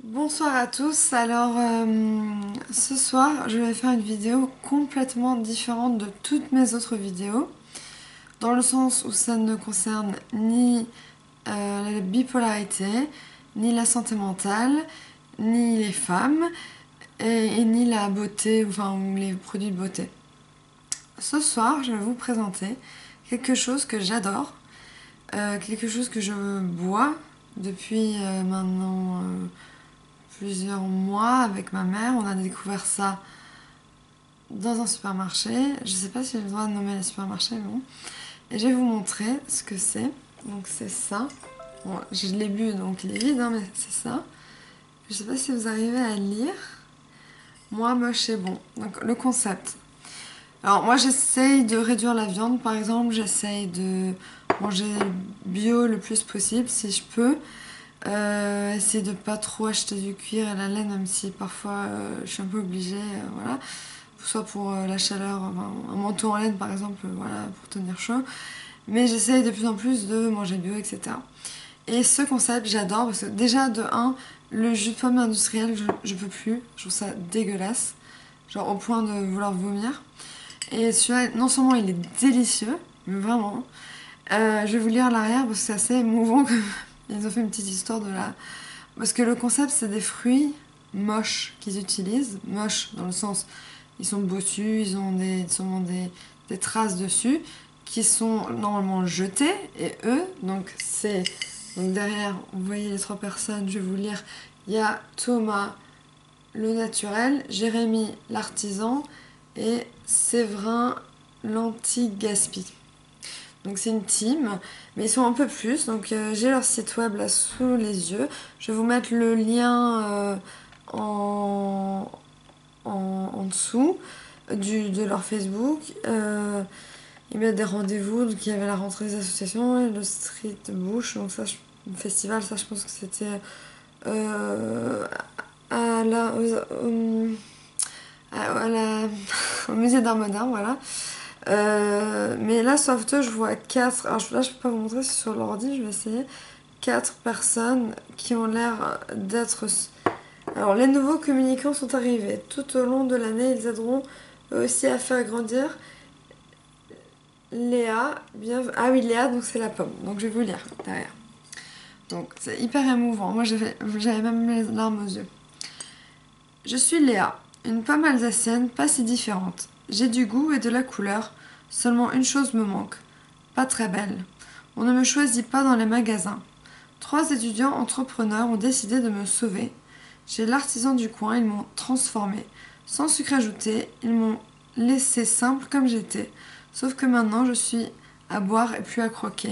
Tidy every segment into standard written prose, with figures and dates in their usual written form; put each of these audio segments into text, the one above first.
Bonsoir à tous. Alors, ce soir, je vais faire une vidéo complètement différente de toutes mes autres vidéos, dans le sens où ça ne concerne ni la bipolarité, ni la santé mentale, ni les femmes, et ni la beauté, enfin, ou les produits de beauté. Ce soir, je vais vous présenter quelque chose que j'adore, quelque chose que je bois depuis maintenant plusieurs mois avec ma mère. On a découvert ça dans un supermarché. Je sais pas si j'ai le droit de nommer les supermarchés, mais bon. Et je vais vous montrer ce que c'est. Donc c'est ça. Bon, je l'ai bu, donc il est vide, hein, mais c'est ça. Je sais pas si vous arrivez à lire. Moi, moche et bon. Donc le concept. Alors moi, j'essaye de réduire la viande, par exemple. J'essaye de manger bio le plus possible, si je peux. Essayer de pas trop acheter du cuir et la laine, même si parfois je suis un peu obligée, voilà. Soit pour la chaleur, enfin, un manteau en laine par exemple, voilà, pour tenir chaud. Mais j'essaye de plus en plus de manger bio, etc. Et ce concept, j'adore parce que déjà de un, le jus de pomme industriel, je peux plus, je trouve ça dégueulasse, genre au point de vouloir vomir. Et celui-là, non seulement il est délicieux, mais vraiment, je vais vous lire l'arrière parce que c'est assez émouvant. Ils ont fait une petite histoire de la... Parce que le concept, c'est des fruits moches qu'ils utilisent. Moches dans le sens, ils sont bossus, ils ont sûrement des traces dessus, qui sont normalement jetés. Et eux, donc c'est... Donc derrière, vous voyez les trois personnes, je vais vous lire. Il y a Thomas, le naturel, Jérémy, l'artisan, et Séverin, l'anti-gaspi. Donc c'est une team, mais ils sont un peu plus. Donc j'ai leur site web là sous les yeux. Je vais vous mettre le lien en, en dessous de leur Facebook. Ils mettent des rendez-vous. Donc il y avait la rentrée des associations et le Street Bush. Donc ça, le festival, ça je pense que c'était à la, au musée d'art moderne, voilà. Mais là, Sauveteur, je vois 4. Alors là, je peux pas vous montrer, c'est sur l'ordi, je vais essayer. 4 personnes qui ont l'air d'être. Alors, les nouveaux communicants sont arrivés. Tout au long de l'année, ils aideront eux aussi à faire grandir. Léa, bien. Ah oui, Léa, donc c'est la pomme. Donc je vais vous lire derrière. Donc c'est hyper émouvant. Moi, j'avais même les larmes aux yeux. Je suis Léa, une pomme alsacienne pas si différente. J'ai du goût et de la couleur, seulement une chose me manque. Pas très belle. On ne me choisit pas dans les magasins. 3 étudiants entrepreneurs ont décidé de me sauver. Chez l'artisan du coin, ils m'ont transformée. Sans sucre ajouté, ils m'ont laissé simple comme j'étais. Sauf que maintenant, je suis à boire et plus à croquer.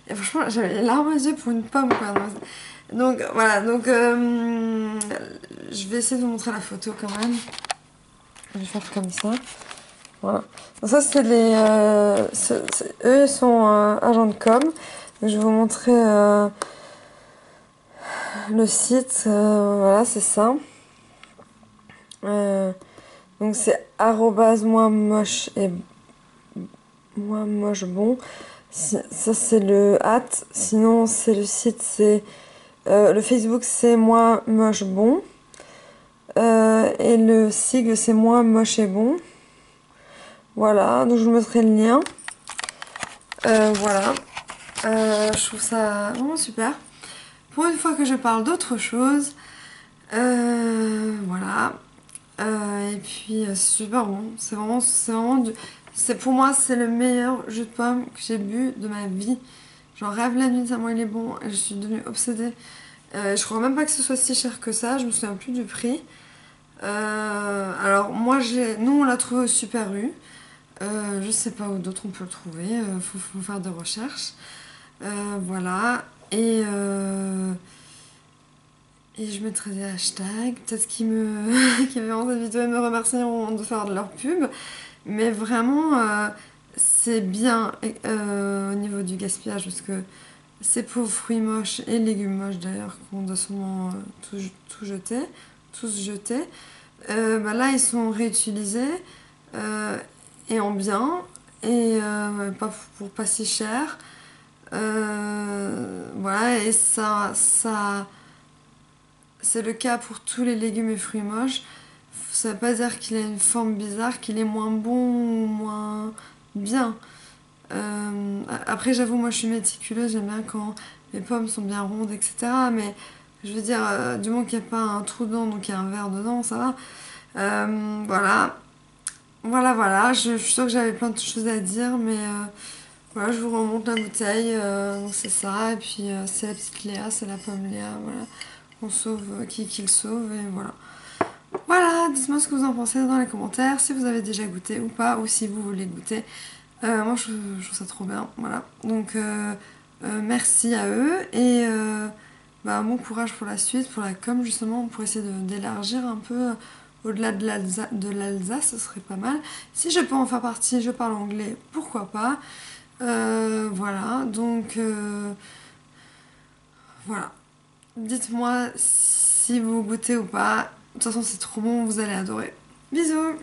Et franchement, j'avais les larmes aux yeux pour une pomme, quoi. Donc voilà, donc je vais essayer de vous montrer la photo quand même. Je vais faire comme ça. Voilà. Donc ça c'est les... eux ils sont agents de com. Donc, je vais vous montrer le site. Voilà, c'est ça. Donc c'est arrobase moi moche et moi moche bon. Ça c'est le hâte. Sinon c'est le site, c'est... le Facebook c'est moi moche bon. Et le sigle c'est moi moche et bon. Voilà, donc je vous mettrai le lien. Voilà. Je trouve ça vraiment super. Pour une fois que je parle d'autre chose, voilà. Et puis c'est super bon. Pour moi, c'est le meilleur jus de pomme que j'ai bu de ma vie. J'en rêve la nuit tellement il est bon. Et je suis devenue obsédée. Je crois même pas que ce soit si cher que ça. Je me souviens plus du prix. Alors moi, nous on l'a trouvé au Super U. Je sais pas où d'autres on peut le trouver. Faut faire des recherches. Voilà. Et je mettrai des hashtags. Peut-être qui verront cette vidéo et me remercieront de faire de leur pub. Mais vraiment, c'est bien au niveau du gaspillage parce que ces pauvres fruits moches et légumes moches d'ailleurs qu'on doit sûrement tout jeter, tous jeter. Là, ils sont réutilisés et en bien et pas pour pas si cher. Voilà, et ça c'est le cas pour tous les légumes et fruits moches. Ça veut pas dire qu'il a une forme bizarre, qu'il est moins bon ou moins bien. Après, j'avoue, moi je suis méticuleuse, j'aime bien quand les pommes sont bien rondes, etc. Mais je veux dire, du moment qu'il n'y a pas un trou dedans, donc il y a un verre dedans, ça va. Voilà. Voilà. Je suis sûre que j'avais plein de choses à dire, mais voilà, je vous remonte la bouteille. Donc c'est ça. Et puis c'est la petite Léa, c'est la pomme Léa. Voilà. On sauve qui le sauve, et voilà. Voilà, dites-moi ce que vous en pensez dans les commentaires, si vous avez déjà goûté ou pas, ou si vous voulez goûter. Moi, je trouve ça trop bien, voilà. Donc, merci à eux et bah, bon courage pour la suite, pour la com justement, pour essayer d'élargir un peu au-delà de l'Alsace, ce serait pas mal. Si je peux en faire partie, je parle anglais, pourquoi pas. Voilà, donc voilà. Dites-moi si vous goûtez ou pas. De toute façon, c'est trop bon, vous allez adorer. Bisous!